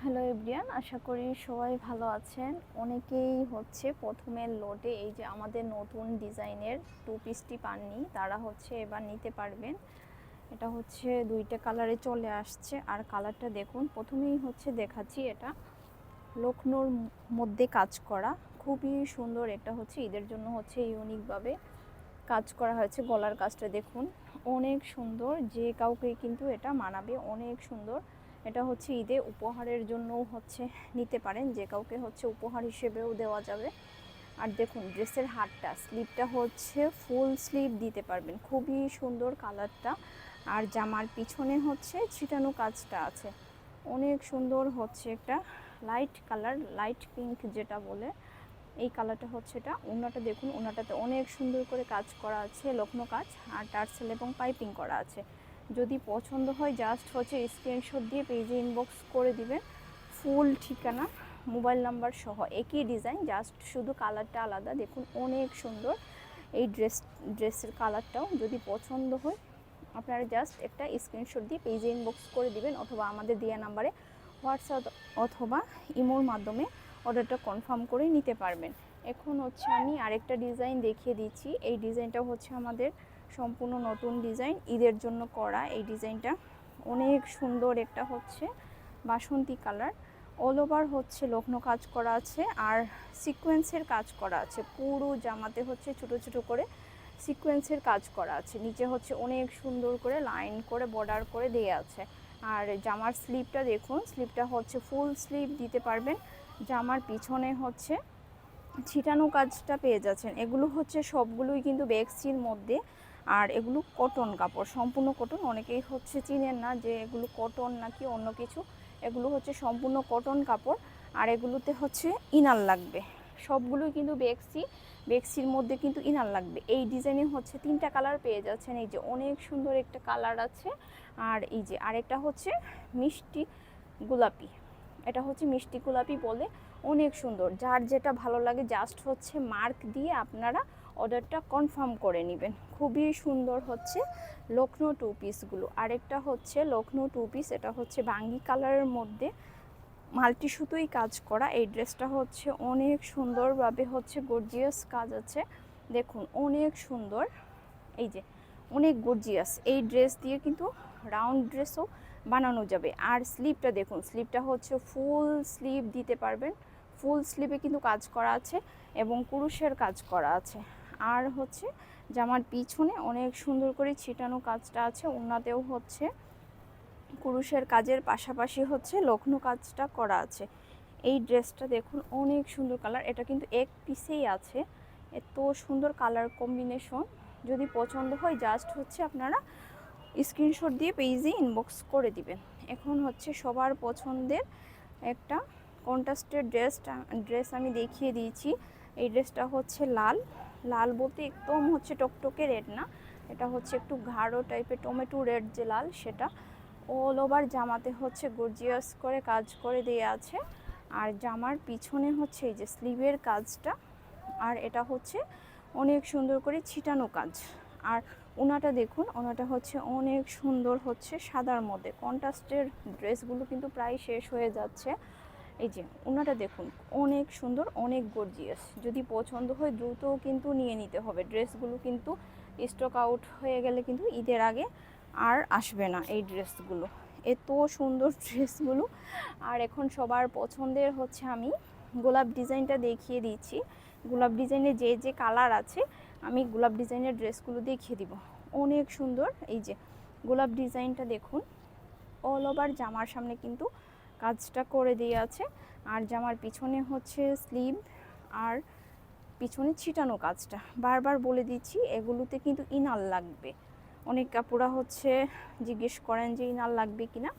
Hello everyone, আশা করি সবাই ভালো আছেন। অনেকেই হচ্ছে প্রথমের লোডে এই যে আমাদের নতুন ডিজাইনের টু পিসটি পাননি, তারা হচ্ছে এবার নিতে পারবেন। এটা হচ্ছে দুইটা কালারে চলে আসছে, আর কালারটা দেখুন। প্রথমেই হচ্ছে দেখাচ্ছি, এটা লখনৌর মধ্যে কাজ করা, খুবই সুন্দর। এটা হচ্ছে ঈদের জন্য হচ্ছে ইউনিকভাবে কাজ করা হয়েছে। গলার কাজটা দেখুন, অনেক সুন্দর, যে কাউকে কিন্তু এটা মানাবে, অনেক সুন্দর। এটা হচ্ছে ঈদে উপহারের জন্যও হচ্ছে নিতে পারেন, যে কাউকে হচ্ছে উপহার হিসেবেও দেওয়া যাবে। আর দেখুন ড্রেসের হাতটা, স্লিভটা হচ্ছে ফুল স্লিভ দিতে পারবেন, খুবই সুন্দর কালারটা। আর জামার পিছনে হচ্ছে ছিটানো কাজটা আছে, অনেক সুন্দর হচ্ছে একটা লাইট কালার, লাইট পিঙ্ক যেটা বলে, এই কালারটা হচ্ছে এটা। ওড়নাটা দেখুন, ওড়নাটাতে অনেক সুন্দর করে কাজ করা আছে, লখনৌ কাজ, আর টার্সেল এবং পাইপিং করা আছে। যদি পছন্দ হয় জাস্ট হচ্ছে স্ক্রিনশট দিয়ে পেজে ইনবক্স করে দিবেন, ফুল ঠিকানা মোবাইল নাম্বার সহ, একই ডিজাইন, জাস্ট শুধু কালারটা আলাদা। দেখুন অনেক সুন্দর এই ড্রেসের কালারটাও। যদি পছন্দ হয় আপনারা জাস্ট একটা স্ক্রিনশট দিয়ে পেজে ইনবক্স করে দিবেন, অথবা আমাদের দেওয়া নাম্বারে হোয়াটসঅ্যাপ অথবা ইমোর মাধ্যমে অর্ডারটা কনফার্ম করে নিতে পারবেন। এখন হচ্ছে আমি আরেকটা ডিজাইন দেখিয়ে দিচ্ছি। এই ডিজাইনটা হচ্ছে আমাদের সম্পূর্ণ নতুন ডিজাইন, ঈদের জন্য করা। এই ডিজাইনটা অনেক সুন্দর, একটা হচ্ছে বাসন্তী কালার, অল ওভার হচ্ছে লখনৌ কাজ করা আছে, আর সিকোয়েন্সের কাজ করা আছে। পুরো জামাতে হচ্ছে ছোট ছোট করে সিকোয়েন্সের কাজ করা আছে, নিচে হচ্ছে অনেক সুন্দর করে লাইন করে বর্ডার করে দেওয়া আছে। আর জামার স্লিভটা দেখুন, স্লিভটা হচ্ছে ফুল স্লিভ দিতে পারবেন। জামার পিছনে হচ্ছে ছিটানো কাজটা পেয়ে যাচ্ছেন। এগুলো হচ্ছে সবগুলোই কিন্তু বেক্সির মধ্যে, আর এগুলো কটন কাপড়, সম্পূর্ণ কটন। অনেকেই হচ্ছে চিনেন না যে এগুলো কটন নাকি অন্য কিছু, এগুলো হচ্ছে সম্পূর্ণ কটন কাপড়। আর এগুলোতে হচ্ছে ইনার লাগবে, সবগুলোই কিন্তু বেক্সির মধ্যে কিন্তু ইনার লাগবে। এই ডিজাইনে হচ্ছে তিনটা কালার পেয়ে যাচ্ছেন, এই যে অনেক সুন্দর একটা কালার আছে, আর এই যে আরেকটা হচ্ছে মিষ্টি গোলাপি, এটা হচ্ছে মিষ্টি গোলাপি বলে, অনেক সুন্দর। যার যেটা ভালো লাগে জাস্ট হচ্ছে মার্ক দিয়ে আপনারা অর্ডারটা কনফার্ম করে নেবেন। খুবই সুন্দর হচ্ছে লখনৌ টু পিসগুলো। আরেকটা হচ্ছে লখনৌ টু পিস, এটা হচ্ছে বাঙ্গি কালারের মধ্যে মাল্টি সুতোই কাজ করা। এই ড্রেসটা হচ্ছে অনেক সুন্দরভাবে হচ্ছে গর্জিয়াস কাজ আছে, দেখুন অনেক সুন্দর, এই যে অনেক গর্জিয়াস। এই ড্রেস দিয়ে কিন্তু রাউন্ড ড্রেসও বানানো যাবে। আর স্লিভটা দেখুন, স্লিভটা হচ্ছে ফুল স্লিভ দিতে পারবেন, ফুল স্লিভে কিন্তু কাজ করা আছে এবং কুরুশের কাজ করা আছে। আর হচ্ছে জামার পিছনে অনেক সুন্দর করে ছিটানো কাজটা আছে, ওড়নাতেও হচ্ছে কুরুশের কাজের পাশাপাশি হচ্ছে লখনৌ কাজটা করা আছে। এই ড্রেসটা দেখুন অনেক সুন্দর কালার, এটা কিন্তু এক পিসেই আছে, এত সুন্দর কালার কম্বিনেশন। যদি পছন্দ হয় জাস্ট হচ্ছে আপনারা স্ক্রিনশট দিয়ে পেজে ইনবক্স করে দিবেন। এখন হচ্ছে সবার পছন্দের একটা কন্ট্রাস্টের ড্রেস আমি দেখিয়ে দিয়েছি। এই ড্রেসটা হচ্ছে লাল, লাল বলতে একদম হচ্ছে টকটকে রেড না, এটা হচ্ছে একটু গাঢ় টাইপের টমেটো রেড যে লাল, সেটা। অল ওভার জামাতে হচ্ছে গর্জিয়াস করে কাজ করে দেওয়া আছে, আর জামার পিছনে হচ্ছে এই যে স্লিভের কাজটা, আর এটা হচ্ছে অনেক সুন্দর করে ছিটানো কাজ। আর ওনাটা দেখুন, ওনাটা হচ্ছে অনেক সুন্দর হচ্ছে সাদার মধ্যে। কন্ট্রাস্টের ড্রেসগুলো কিন্তু প্রায় শেষ হয়ে যাচ্ছে, এই যে ওনাটা দেখুন অনেক সুন্দর, অনেক গর্জিয়াস। যদি পছন্দ হয় দ্রুত কিন্তু নিয়ে নিতে হবে, ড্রেসগুলো কিন্তু স্টক আউট হয়ে গেলে কিন্তু ঈদের আগে আর আসবে না এই ড্রেসগুলো, এত সুন্দর ড্রেসগুলো। আর এখন সবার পছন্দের হচ্ছে আমি গোলাপ ডিজাইনটা দেখিয়ে দিচ্ছি। গোলাপ ডিজাইনের যে যে কালার আছে আমি গোলাপ ডিজাইনের ড্রেসগুলো দেখিয়ে দিব, অনেক সুন্দর। এই যে গোলাপ ডিজাইনটা দেখুন, অল ওভার জামার সামনে কিন্তু কাজটা করে দিয়ে আছে, আর জামার পিছনে হচ্ছে স্লিভ আর পিছনে ছিটানো কাজটা। বারবার বলে দিচ্ছি এগুলোতে কিন্তু ইনার লাগবে, অনেক কাপড়া হচ্ছে জিজ্ঞেস করেন যে ইনার লাগবে কিনা,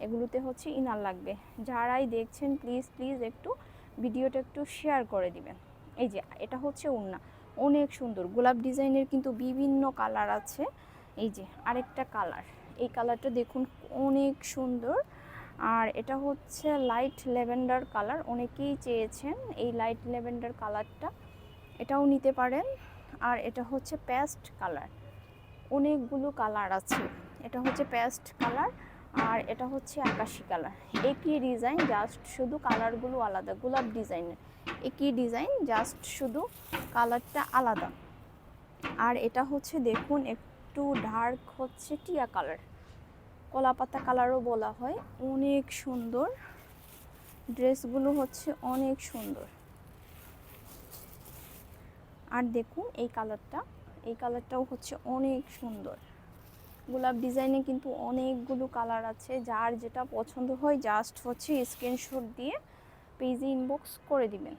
এগুলোতে হচ্ছে ইনার লাগবে। যারাই দেখছেন প্লিজ প্লিজ একটু ভিডিওটা একটু শেয়ার করে দিবেন। এই যে এটা হচ্ছে ওড়না, অনেক সুন্দর গোলাপ ডিজাইনের কিন্তু বিভিন্ন কালার আছে। এই যে আরেকটা কালার, এই কালারটা দেখুন অনেক সুন্দর। আর এটা হচ্ছে লাইট ল্যাভেন্ডার কালার, অনেকেই চেয়েছেন এই লাইট ল্যাভেন্ডার কালারটা, এটাও নিতে পারেন। আর এটা হচ্ছে পেস্ট কালার, অনেকগুলো কালার আছে, এটা হচ্ছে পেস্ট কালার, আর এটা হচ্ছে আকাশি কালার। একই ডিজাইন, জাস্ট শুধু কালারগুলো আলাদা। গোলাপ ডিজাইনের একই ডিজাইন, জাস্ট শুধু কালারটা আলাদা। আর এটা হচ্ছে দেখুন একটু ডার্ক হচ্ছে টিয়া কালার, কলাপাতা কালারও বলা হয়। অনেক সুন্দর ড্রেসগুলো, হচ্ছে অনেক সুন্দর। আর দেখুন এই কালারটাও হচ্ছে অনেক সুন্দর। গোলাপ ডিজাইনে কিন্তু অনেকগুলো কালার আছে, যার যেটা পছন্দ হয় জাস্ট হচ্ছে স্ক্রিনশট দিয়ে পেজে ইনবক্স করে দিবেন।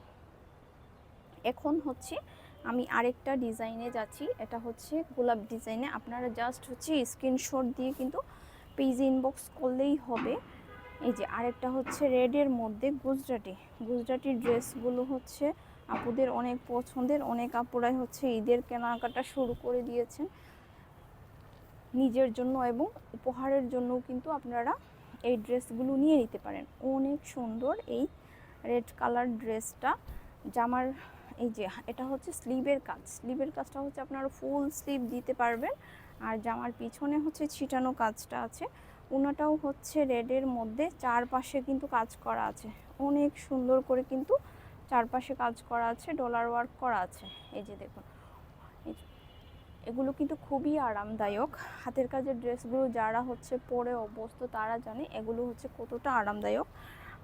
এখন হচ্ছে আমি আরেকটা ডিজাইনে যাচ্ছি, এটা হচ্ছে গোলাপ ডিজাইনে। আপনারা জাস্ট হচ্ছে স্ক্রিনশট দিয়ে কিন্তু পেজে ইনবক্স করলেই হবে। এই যে আরেকটা হচ্ছে রেডের মধ্যে গুজরাটি ড্রেসগুলো হচ্ছে আপুদের অনেক পছন্দের। অনেক আপুরাই হচ্ছে ঈদের কেনাকাটা শুরু করে দিয়েছেন নিজের জন্য এবং উপহারের জন্যও কিন্তু আপনারা এই ড্রেসগুলো নিয়ে নিতে পারেন। অনেক সুন্দর এই রেড কালার ড্রেসটা। জামার এই যে এটা হচ্ছে স্লিভের কাজটা হচ্ছে আপনারা ফুল স্লিভ দিতে পারবেন। আর জামার পিছনে হচ্ছে ছিটানো কাজটা আছে। ওনাটাও হচ্ছে রেডের মধ্যে, চারপাশে কিন্তু কাজ করা আছে। অনেক সুন্দর করে কিন্তু চারপাশে কাজ করা আছে, ডলার ওয়ার্ক করা আছে। এই যে দেখুন, এগুলো কিন্তু খুবই আরামদায়ক। হাতের কাজের ড্রেসগুলো যারা হচ্ছে পরে অভ্যস্ত তারা জানে এগুলো হচ্ছে কতটা আরামদায়ক।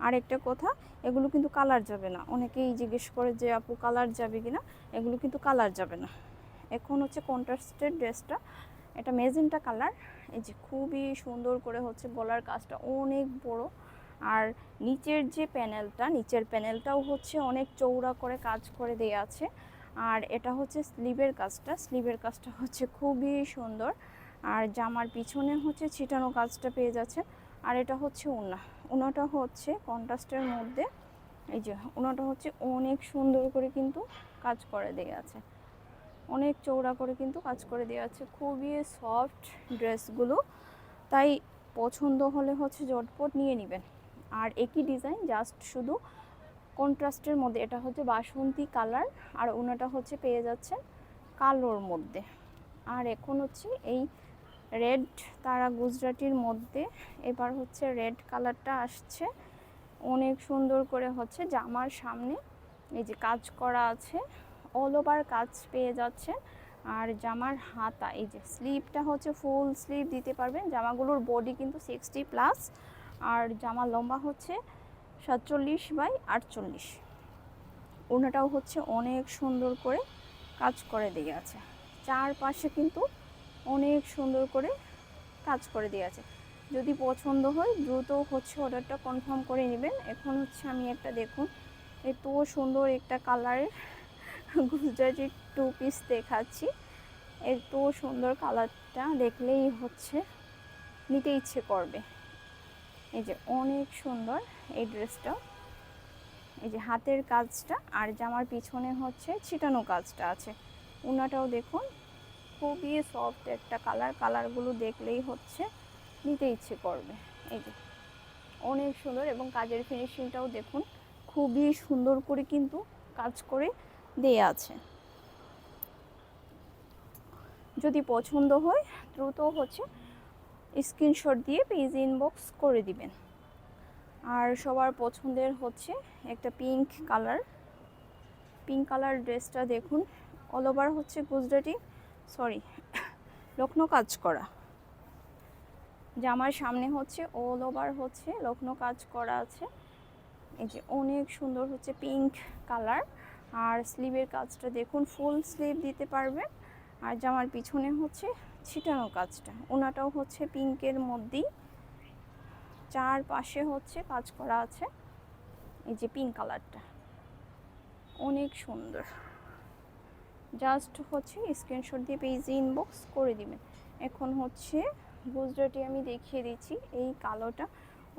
আর একটা কথা, এগুলো কিন্তু কালার যাবে না। অনেকেই জিজ্ঞেস করে যে আপু কালার যাবে কিনা, এগুলো কিন্তু কালার যাবে না। এখন হচ্ছে কন্ট্রাস্টের ড্রেসটা, এটা মেজেন্টা কালার। এই যে খুবই সুন্দর করে হচ্ছে গলার কাজটা অনেক বড়। আর নিচের প্যানেলটাও হচ্ছে অনেক চৌড়া করে কাজ করে দেয়া আছে। আর এটা হচ্ছে স্লিভের কাজটা হচ্ছে খুবই সুন্দর। আর জামার পিছনে হচ্ছে ছিটানো কাজটা পেয়ে যাচ্ছে। আর এটা হচ্ছে ওনাটা হচ্ছে কন্ট্রাস্টের মধ্যে। এই যে ওনাটা হচ্ছে অনেক সুন্দর করে কিন্তু কাজ করে দেয়া আছে, অনেক চৌড়া করে কিন্তু কাজ করে দেওয়া আছে। খুবই সফট ড্রেসগুলো, তাই পছন্দ হলে হচ্ছে ঝটপট নিয়ে নেবেন। আর একই ডিজাইন, জাস্ট শুধু কন্ট্রাস্টের মধ্যে। এটা হচ্ছে বাসন্তী কালার, আর ওনাটা হচ্ছে পেয়ে যাচ্ছে কালোর মধ্যে। আর এখন হচ্ছে এই রেড তারা গুজরাটির মধ্যে এবার হচ্ছে রেড কালারটা আসছে। অনেক সুন্দর করে হচ্ছে জামার সামনে এই যে কাজ করা আছে, অল ওভার কাজ পেয়ে যাচ্ছে। আর জামার হাতা, এই যে স্লিভটা হচ্ছে ফুল স্লিভ দিতে পারবেন। জামাগুলোর বডি কিন্তু 60+, আর জামা লম্বা হচ্ছে 47/48। ওনাটাও হচ্ছে অনেক সুন্দর করে কাজ করে দিয়ে আছে, চারপাশে কিন্তু অনেক সুন্দর করে কাজ করে দিয়ে আছে। যদি পছন্দ হয় দ্রুত হচ্ছে অর্ডারটা কনফার্ম করে নেবেন। এখন হচ্ছে আমি একটা দেখুন এত সুন্দর একটা কালারের গুজরাটি 2 পিস দেখাচ্ছি। এত সুন্দর কালারটা দেখলেই হচ্ছে নিতে ইচ্ছে করবে। এই যে অনেক সুন্দর এই ড্রেসটা, এই যে হাতের কাজটা আর জামার পিছনে হচ্ছে ছিটানো কাজটা আছে। ওনাটাও দেখুন খুবই সফট একটা কালারগুলো দেখলেই হচ্ছে নিতে ইচ্ছে করবে। এই যে অনেক সুন্দর, এবং কাজের ফিনিশিংটাও দেখুন খুবই সুন্দর করে কিন্তু কাজ করে দেয়া আছে। যদি পছন্দ হয় দ্রুত হচ্ছে স্ক্রিনশট দিয়ে পেজ ইনবক্স করে দিবেন। আর সবার পছন্দের হচ্ছে একটা পিঙ্ক কালার ড্রেসটা দেখুন, অল ওভার হচ্ছে লখনৌ কাজ করা। জামার সামনে হচ্ছে অল ওভার হচ্ছে লখনৌ কাজ করা আছে। এই যে অনেক সুন্দর হচ্ছে পিঙ্ক কালার। আর স্লিভের কাজটা দেখুন ফুল স্লিভ দিতে পারবেন। আর জামার পিছনে হচ্ছে ছিটানো কাজটা, ওনাটাও হচ্ছে পিঙ্কের মধ্যেই, চারপাশে হচ্ছে কাজ করা আছে। এই যে পিঙ্ক কালারটা অনেক সুন্দর, জাস্ট হচ্ছে স্ক্রিনশট দিয়ে পেজে ইনবক্স করে দিবেন। এখন হচ্ছে গুজরাটি আমি দেখিয়ে দিচ্ছি। এই কালোটা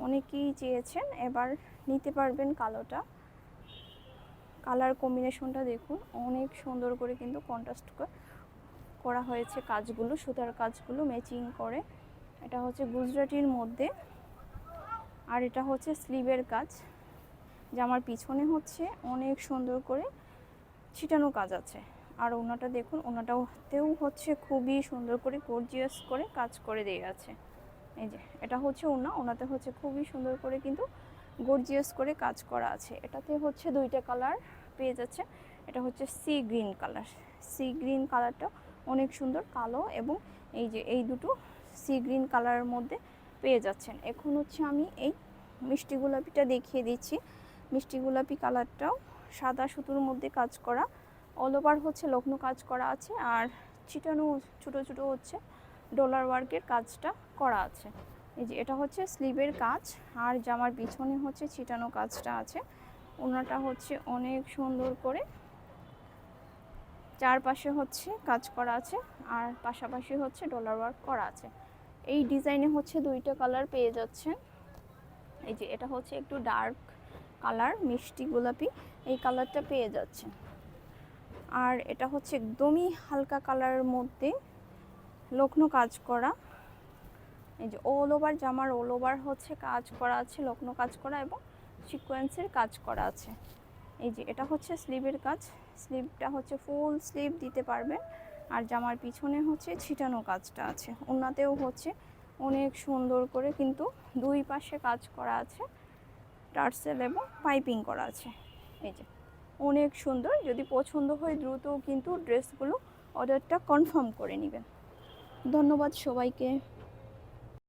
অনেকেই চেয়েছেন, এবার নিতে পারবেন কালোটা। কালার কম্বিনেশনটা দেখুন অনেক সুন্দর করে কিন্তু কন্ট্রাস্ট করা হয়েছে কাজগুলো, সুতার কাজগুলো ম্যাচিং করে। এটা হচ্ছে গুজরাটির মধ্যে। আর এটা হচ্ছে স্লিভের কাজ। জামার পিছনে হচ্ছে অনেক সুন্দর করে ছিটানো কাজ আছে। আর ওনাটা দেখুন, ওনাটাতেও হচ্ছে খুবই সুন্দর করে গর্জিয়াস করে কাজ করে দিয়ে আছে। এই যে এটা হচ্ছে ওনাতে হচ্ছে খুবই সুন্দর করে কিন্তু গর্জিয়াস করে কাজ করা আছে। এটাতে হচ্ছে দুইটা কালার পেয়ে যাচ্ছে। এটা হচ্ছে sea green colour, sea green কালারটা অনেক সুন্দর, কালো এবং এই যে এই দুটো সি গ্রিন কালারের মধ্যে পেয়ে যাচ্ছেন। এখন হচ্ছে আমি এই মিষ্টি গোলাপিটা দেখিয়ে দিচ্ছি। মিষ্টি গোলাপি কালারটাও সাদা সুতোর মধ্যে কাজ করা, অল ওভার হচ্ছে লগ্ন কাজ করা আছে, আর ছিটানো ছোটো ছোটো হচ্ছে ডলার ওয়ার্কের কাজটা করা আছে। এই যে এটা হচ্ছে স্লিভের কাজ, আর জামার পিছনে হচ্ছে ছিটানো কাজটা আছে। ওনাটা হচ্ছে অনেক সুন্দর করে চারপাশে হচ্ছে কাজ করা আছে, আর পাশাপাশি হচ্ছে ডলার ওয়ার্ক করা আছে। এই ডিজাইনে হচ্ছে দুইটা কালার পেয়ে যাচ্ছেন। এই যে এটা হচ্ছে একটু ডার্ক কালার, মিষ্টি গোলাপি, এই কালারটা পেয়ে যাচ্ছেন। আর এটা হচ্ছে একদমই হালকা কালারের মধ্যে লগ্ন কাজ করা। এই যে অল ওভার জামার অল ওভার হচ্ছে কাজ করা আছে, লগ্ন কাজ করা এবং সিকোয়েন্সের কাজ করা আছে। এই যে এটা হচ্ছে স্লিভের কাজ, স্লিভটা হচ্ছে ফুল স্লিভ দিতে পারবেন। আর জামার পিছনে হচ্ছে ছিটানো কাজটা আছে। ওনাতেও হচ্ছে অনেক সুন্দর করে কিন্তু দুই পাশে কাজ করা আছে, টার্সেল এবং পাইপিং করা আছে। এই যে অনেক সুন্দর। যদি পছন্দ হয় দ্রুত কিন্তু ড্রেসগুলো অর্ডারটা কনফার্ম করে নেবেন। ধন্যবাদ সবাইকে।